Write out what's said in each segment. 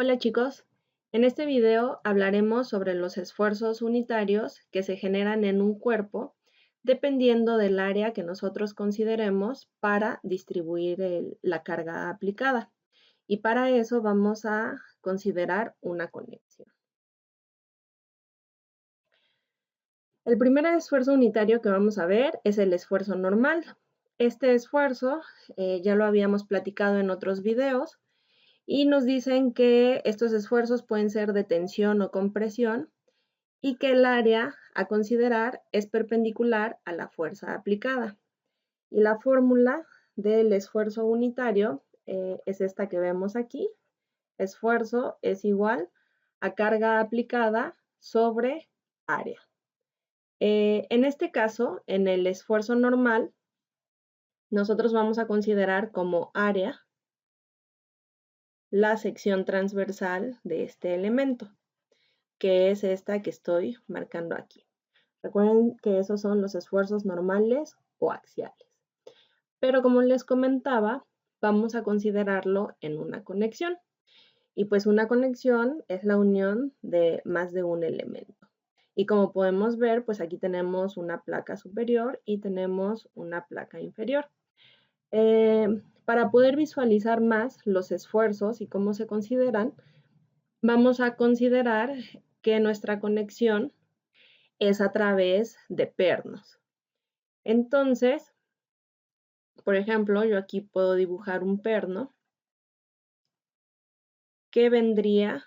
Hola chicos, en este video hablaremos sobre los esfuerzos unitarios que se generan en un cuerpo dependiendo del área que nosotros consideremos para distribuir la carga aplicada. Y para eso vamos a considerar una conexión. El primer esfuerzo unitario que vamos a ver es el esfuerzo normal. Este esfuerzo ya lo habíamos platicado en otros videos. Y nos dicen que estos esfuerzos pueden ser de tensión o compresión y que el área a considerar es perpendicular a la fuerza aplicada. Y la fórmula del esfuerzo unitario es esta que vemos aquí. Esfuerzo es igual a carga aplicada sobre área. En este caso, en el esfuerzo normal, nosotros vamos a considerar como área la sección transversal de este elemento, que es esta que estoy marcando aquí. Recuerden que esos son los esfuerzos normales o axiales. Pero como les comentaba, vamos a considerarlo en una conexión. Y pues una conexión es la unión de más de un elemento. Y como podemos ver, pues aquí tenemos una placa superior y tenemos una placa inferior. Para poder visualizar más los esfuerzos y cómo se consideran, vamos a considerar que nuestra conexión es a través de pernos. Entonces, por ejemplo, yo aquí puedo dibujar un perno que vendría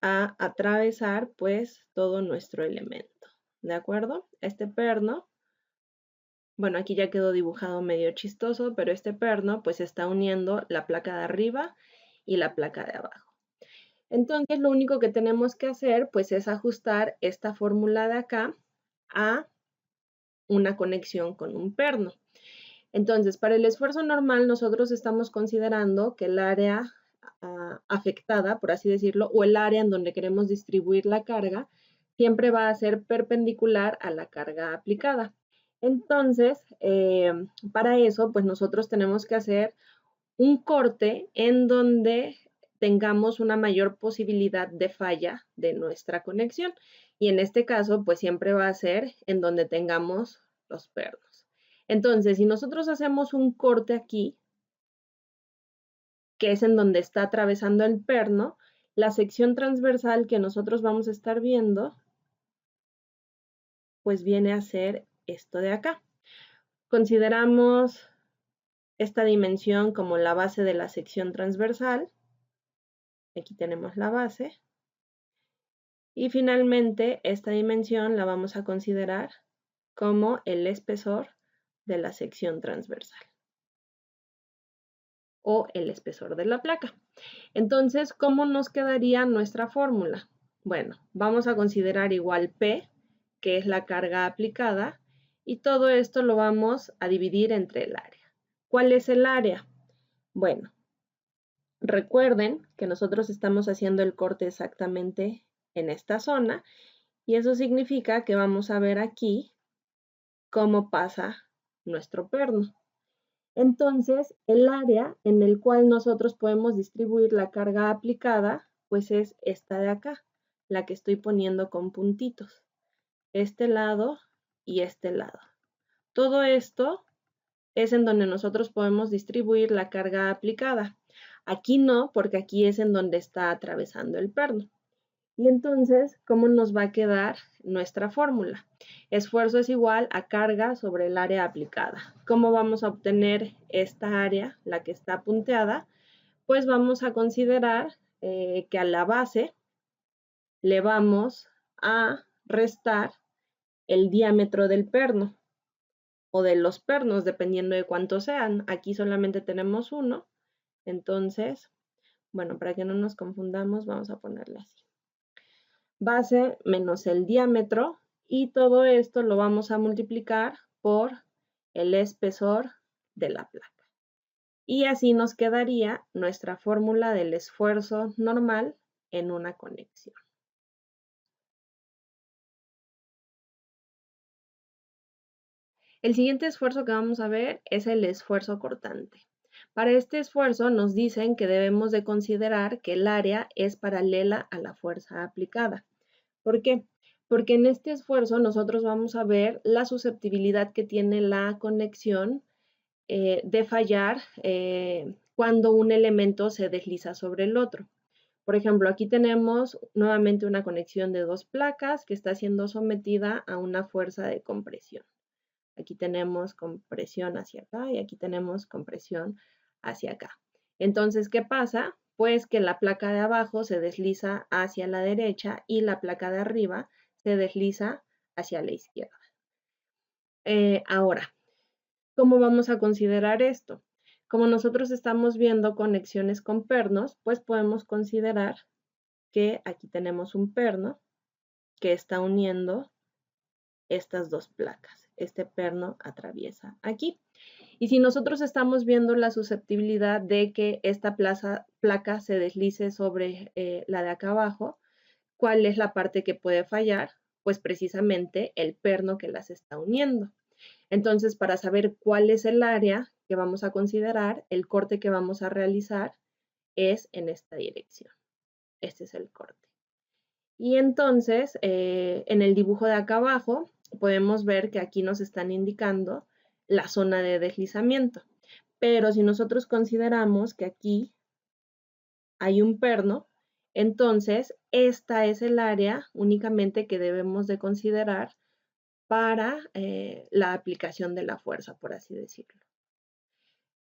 a atravesar pues todo nuestro elemento, ¿de acuerdo? Este perno, bueno, aquí ya quedó dibujado medio chistoso, pero este perno pues está uniendo la placa de arriba y la placa de abajo. Entonces, lo único que tenemos que hacer pues es ajustar esta fórmula de acá a una conexión con un perno. Entonces, para el esfuerzo normal, nosotros estamos considerando que el área afectada, por así decirlo, o el área en donde queremos distribuir la carga, siempre va a ser perpendicular a la carga aplicada. Entonces, para eso, pues nosotros tenemos que hacer un corte en donde tengamos una mayor posibilidad de falla de nuestra conexión. Y en este caso, pues siempre va a ser en donde tengamos los pernos. Entonces, si nosotros hacemos un corte aquí, que es en donde está atravesando el perno, la sección transversal que nosotros vamos a estar viendo, pues viene a ser esto de acá. Consideramos esta dimensión como la base de la sección transversal. Aquí tenemos la base. Y finalmente, esta dimensión la vamos a considerar como el espesor de la sección transversal o el espesor de la placa. Entonces, ¿cómo nos quedaría nuestra fórmula? Bueno, vamos a considerar igual P, que es la carga aplicada, y todo esto lo vamos a dividir entre el área. ¿Cuál es el área? Bueno, recuerden que nosotros estamos haciendo el corte exactamente en esta zona, y eso significa que vamos a ver aquí cómo pasa nuestro perno. Entonces, el área en el cual nosotros podemos distribuir la carga aplicada, pues es esta de acá, la que estoy poniendo con puntitos. Este lado y este lado. Todo esto es en donde nosotros podemos distribuir la carga aplicada. Aquí no, porque aquí es en donde está atravesando el perno. Y entonces, ¿cómo nos va a quedar nuestra fórmula? Esfuerzo es igual a carga sobre el área aplicada. ¿Cómo vamos a obtener esta área, la que está punteada? Pues vamos a considerar que a la base le vamos a restar el diámetro del perno o de los pernos, dependiendo de cuántos sean. Aquí solamente tenemos uno. Entonces, bueno, para que no nos confundamos, vamos a ponerle así. Base menos el diámetro, y todo esto lo vamos a multiplicar por el espesor de la placa. Y así nos quedaría nuestra fórmula del esfuerzo normal en una conexión. El siguiente esfuerzo que vamos a ver es el esfuerzo cortante. Para este esfuerzo nos dicen que debemos de considerar que el área es paralela a la fuerza aplicada. ¿Por qué? Porque en este esfuerzo nosotros vamos a ver la susceptibilidad que tiene la conexión de fallar cuando un elemento se desliza sobre el otro. Por ejemplo, aquí tenemos nuevamente una conexión de dos placas que está siendo sometida a una fuerza de compresión. Aquí tenemos compresión hacia acá y aquí tenemos compresión hacia acá. Entonces, ¿qué pasa? Pues que la placa de abajo se desliza hacia la derecha y la placa de arriba se desliza hacia la izquierda. Ahora, ¿cómo vamos a considerar esto? Como nosotros estamos viendo conexiones con pernos, pues podemos considerar que aquí tenemos un perno que está uniendo estas dos placas. Este perno atraviesa aquí. Y si nosotros estamos viendo la susceptibilidad de que esta placa se deslice sobre la de acá abajo, ¿cuál es la parte que puede fallar? Pues precisamente el perno que las está uniendo. Entonces, para saber cuál es el área que vamos a considerar, el corte que vamos a realizar es en esta dirección. Este es el corte. Y entonces, en el dibujo de acá abajo, podemos ver que aquí nos están indicando la zona de deslizamiento. Pero si nosotros consideramos que aquí hay un perno, entonces esta es el área únicamente que debemos de considerar para la aplicación de la fuerza, por así decirlo.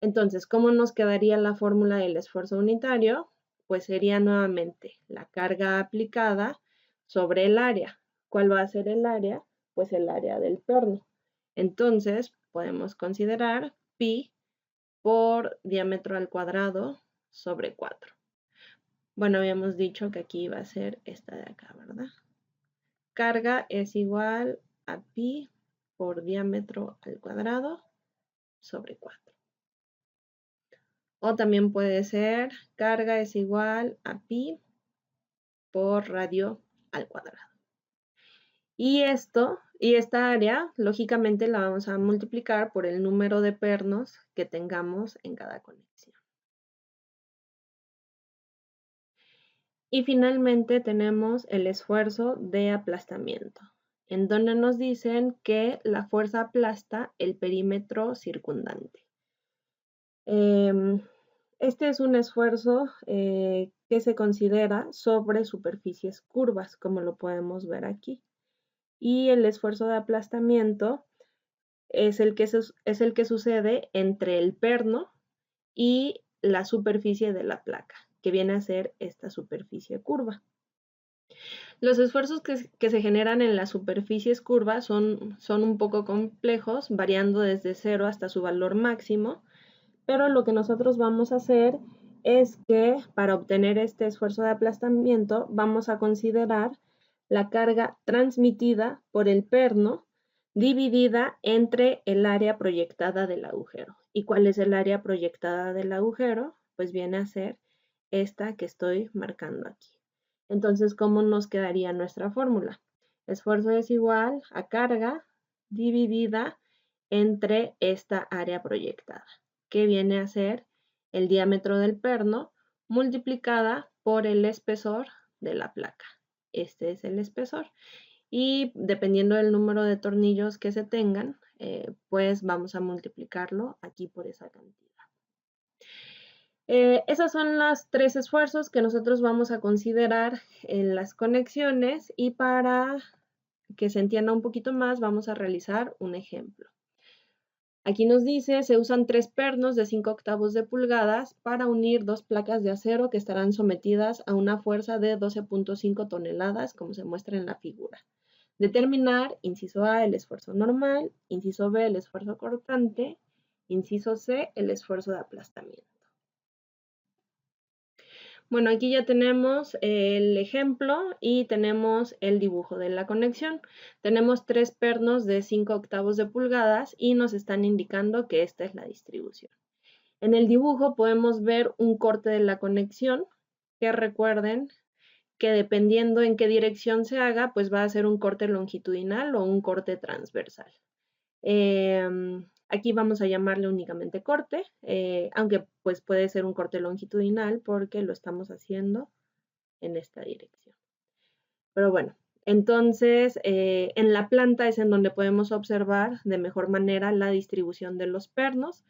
Entonces, ¿cómo nos quedaría la fórmula del esfuerzo unitario? Pues sería nuevamente la carga aplicada sobre el área. ¿Cuál va a ser el área? Pues el área del perno. Entonces, podemos considerar pi por diámetro al cuadrado sobre 4. Bueno, habíamos dicho que aquí iba a ser esta de acá, ¿verdad? Carga es igual a pi por diámetro al cuadrado sobre 4. O también puede ser carga es igual a pi por radio al cuadrado. Y esta área, lógicamente la vamos a multiplicar por el número de pernos que tengamos en cada conexión. Y finalmente tenemos el esfuerzo de aplastamiento, en donde nos dicen que la fuerza aplasta el perímetro circundante. Este es un esfuerzo que se considera sobre superficies curvas, como lo podemos ver aquí. Y el esfuerzo de aplastamiento es el que sucede entre el perno y la superficie de la placa, que viene a ser esta superficie curva. Los esfuerzos que se generan en las superficies curvas son un poco complejos, variando desde 0 hasta su valor máximo, pero lo que nosotros vamos a hacer es que para obtener este esfuerzo de aplastamiento vamos a considerar la carga transmitida por el perno dividida entre el área proyectada del agujero. ¿Y cuál es el área proyectada del agujero? Pues viene a ser esta que estoy marcando aquí. Entonces, ¿cómo nos quedaría nuestra fórmula? Esfuerzo es igual a carga dividida entre esta área proyectada, que viene a ser el diámetro del perno multiplicada por el espesor de la placa. Este es el espesor. Y dependiendo del número de tornillos que se tengan, pues vamos a multiplicarlo aquí por esa cantidad. Esos son los 3 esfuerzos que nosotros vamos a considerar en las conexiones, y para que se entienda un poquito más vamos a realizar un ejemplo. Aquí nos dice, se usan 3 pernos de 5/8 de pulgadas para unir 2 placas de acero que estarán sometidas a una fuerza de 12.5 toneladas, como se muestra en la figura. Determinar, inciso A, el esfuerzo normal, inciso B, el esfuerzo cortante, inciso C, el esfuerzo de aplastamiento. Bueno, aquí ya tenemos el ejemplo y tenemos el dibujo de la conexión. Tenemos 3 pernos de 5/8 de pulgadas y nos están indicando que esta es la distribución. En el dibujo podemos ver un corte de la conexión, que recuerden que dependiendo en qué dirección se haga, pues va a ser un corte longitudinal o un corte transversal. Aquí vamos a llamarle únicamente corte, aunque pues puede ser un corte longitudinal porque lo estamos haciendo en esta dirección. Pero bueno, entonces en la planta es en donde podemos observar de mejor manera la distribución de los pernos.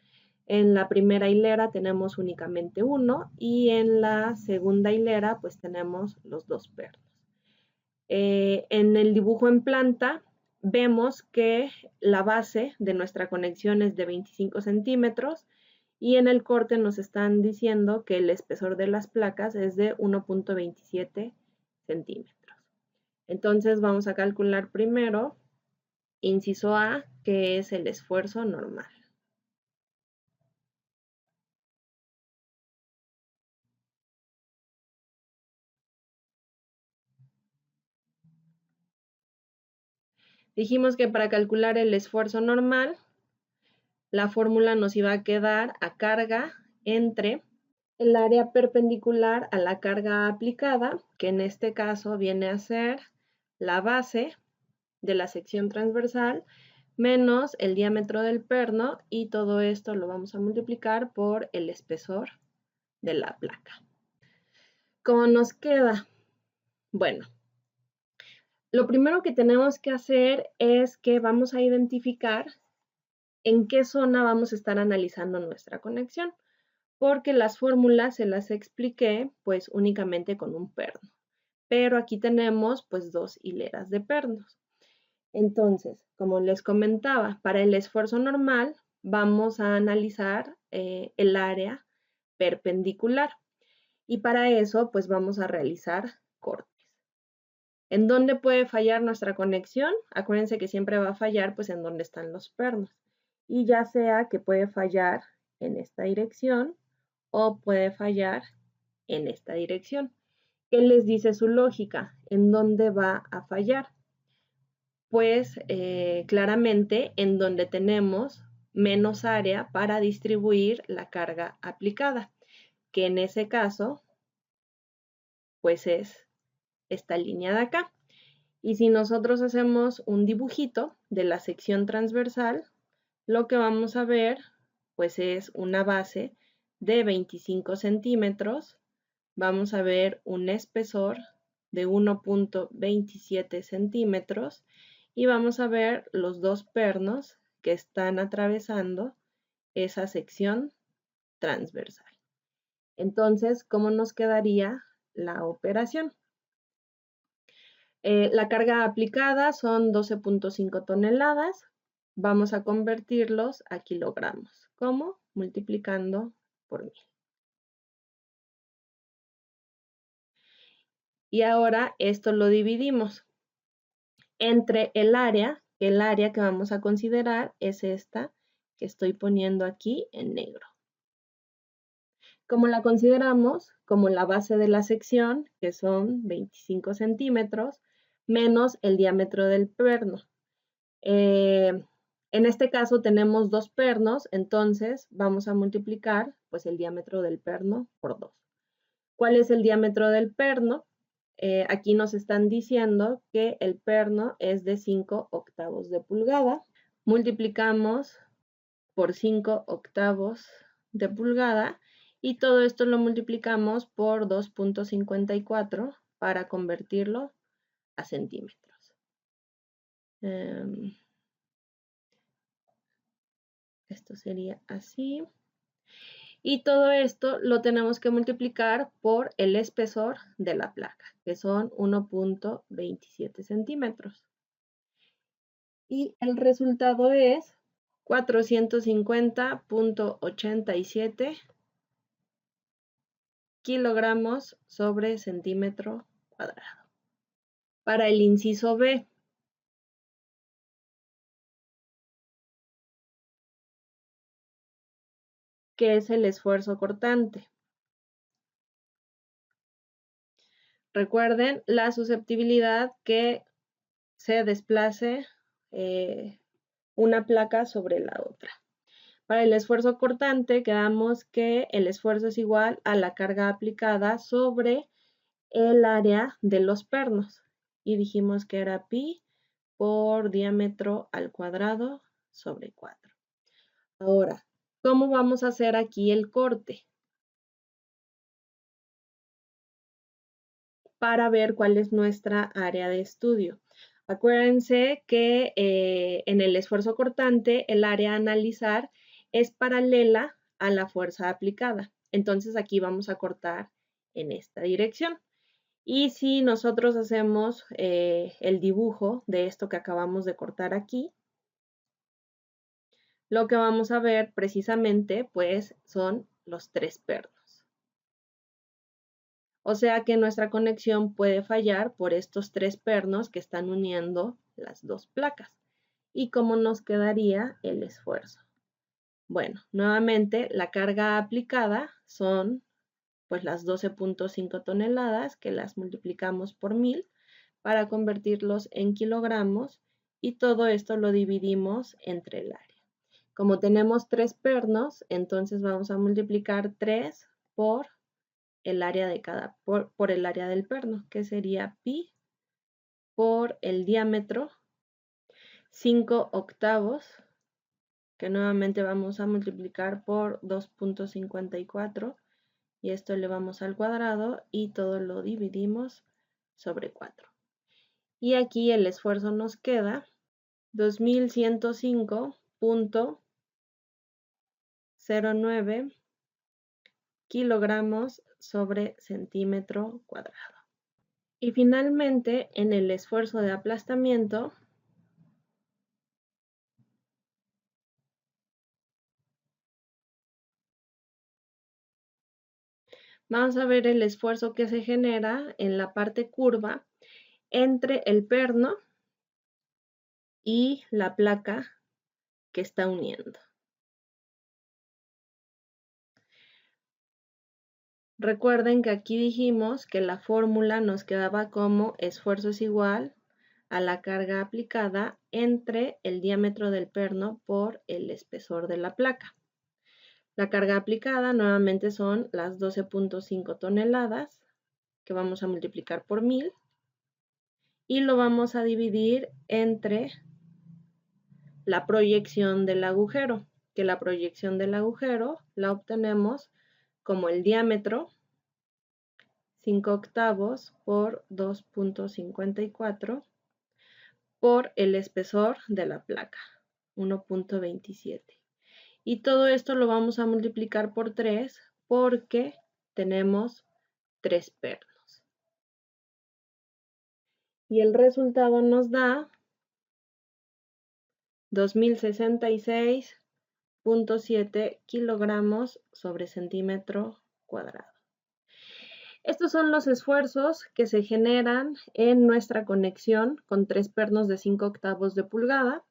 En la primera hilera tenemos únicamente uno y en la segunda hilera pues tenemos los dos pernos. En el dibujo en planta vemos que la base de nuestra conexión es de 25 centímetros y en el corte nos están diciendo que el espesor de las placas es de 1.27 centímetros. Entonces vamos a calcular primero, inciso A, que es el esfuerzo normal. Dijimos que para calcular el esfuerzo normal, la fórmula nos iba a quedar a carga entre el área perpendicular a la carga aplicada, que en este caso viene a ser la base de la sección transversal, menos el diámetro del perno, y todo esto lo vamos a multiplicar por el espesor de la placa. ¿Cómo nos queda? Bueno, lo primero que tenemos que hacer es que vamos a identificar en qué zona vamos a estar analizando nuestra conexión, porque las fórmulas se las expliqué pues únicamente con un perno, pero aquí tenemos pues dos hileras de pernos. Entonces, como les comentaba, para el esfuerzo normal vamos a analizar el área perpendicular y para eso pues vamos a realizar cortes. ¿En dónde puede fallar nuestra conexión? Acuérdense que siempre va a fallar pues en donde están los pernos. Y ya sea que puede fallar en esta dirección o puede fallar en esta dirección. ¿Qué les dice su lógica? ¿En dónde va a fallar? Pues claramente en donde tenemos menos área para distribuir la carga aplicada, que en ese caso pues es esta línea de acá. Y si nosotros hacemos un dibujito de la sección transversal, lo que vamos a ver pues es una base de 25 centímetros. Vamos a ver un espesor de 1.27 centímetros y vamos a ver los dos pernos que están atravesando esa sección transversal. Entonces, ¿cómo nos quedaría la operación? La carga aplicada son 12.5 toneladas. Vamos a convertirlos a kilogramos. ¿Cómo? Multiplicando por 1000. Y ahora esto lo dividimos entre el área que vamos a considerar es esta que estoy poniendo aquí en negro. Como la consideramos como la base de la sección, que son 25 centímetros, menos el diámetro del perno. En este caso tenemos dos pernos, entonces vamos a multiplicar pues, el diámetro del perno por 2. ¿Cuál es el diámetro del perno? Aquí nos están diciendo que el perno es de 5 octavos de pulgada. Multiplicamos por 5 octavos de pulgada y todo esto lo multiplicamos por 2.54 para convertirlo a centímetros. Esto sería así. Y todo esto lo tenemos que multiplicar por el espesor de la placa, que son 1.27 centímetros. Y el resultado es 450.87 kilogramos sobre centímetro cuadrado. Para el inciso B, que es el esfuerzo cortante. Recuerden la susceptibilidad que se desplace una placa sobre la otra. Para el esfuerzo cortante quedamos que el esfuerzo es igual a la carga aplicada sobre el área de los pernos y dijimos que era pi por diámetro al cuadrado sobre 4. Ahora, ¿cómo vamos a hacer aquí el corte? Para ver cuál es nuestra área de estudio. Acuérdense que en el esfuerzo cortante, el área a analizar es paralela a la fuerza aplicada. Entonces aquí vamos a cortar en esta dirección. Y si nosotros hacemos el dibujo de esto que acabamos de cortar aquí, lo que vamos a ver precisamente pues son los tres pernos. O sea que nuestra conexión puede fallar por estos tres pernos que están uniendo las dos placas. ¿Y cómo nos quedaría el esfuerzo? Bueno, nuevamente la carga aplicada son pues las 12.5 toneladas que las multiplicamos por 1000 para convertirlos en kilogramos y todo esto lo dividimos entre el área. Como tenemos tres pernos, entonces vamos a multiplicar 3 por el área de por el área del perno, que sería pi por el diámetro, 5 octavos, que nuevamente vamos a multiplicar por 2.54 y esto le vamos al cuadrado y todo lo dividimos sobre 4. Y aquí el esfuerzo nos queda 2105.09 kilogramos sobre centímetro cuadrado. Y finalmente, en el esfuerzo de aplastamiento, vamos a ver el esfuerzo que se genera en la parte curva entre el perno y la placa que está uniendo. Recuerden que aquí dijimos que la fórmula nos quedaba como esfuerzo es igual a la carga aplicada entre el diámetro del perno por el espesor de la placa. La carga aplicada nuevamente son las 12.5 toneladas que vamos a multiplicar por 1000 y lo vamos a dividir entre la proyección del agujero, que la proyección del agujero la obtenemos como el diámetro 5 octavos por 2.54 por el espesor de la placa 1.27. Y todo esto lo vamos a multiplicar por 3 porque tenemos 3 pernos. Y el resultado nos da 2066.7 kilogramos sobre centímetro cuadrado. Estos son los esfuerzos que se generan en nuestra conexión con tres pernos de 5 octavos de pulgada.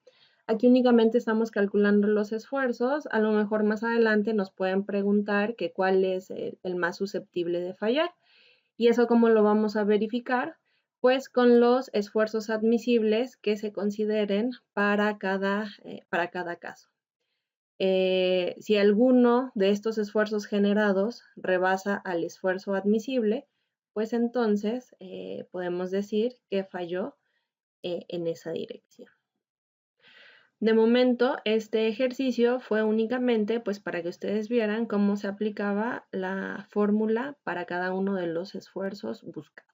Aquí únicamente estamos calculando los esfuerzos. A lo mejor más adelante nos pueden preguntar que cuál es el más susceptible de fallar. ¿Y eso cómo lo vamos a verificar? Pues con los esfuerzos admisibles que se consideren para cada caso. Si alguno de estos esfuerzos generados rebasa al esfuerzo admisible, pues entonces podemos decir que falló en esa dirección. De momento, este ejercicio fue únicamente pues para que ustedes vieran cómo se aplicaba la fórmula para cada uno de los esfuerzos buscados.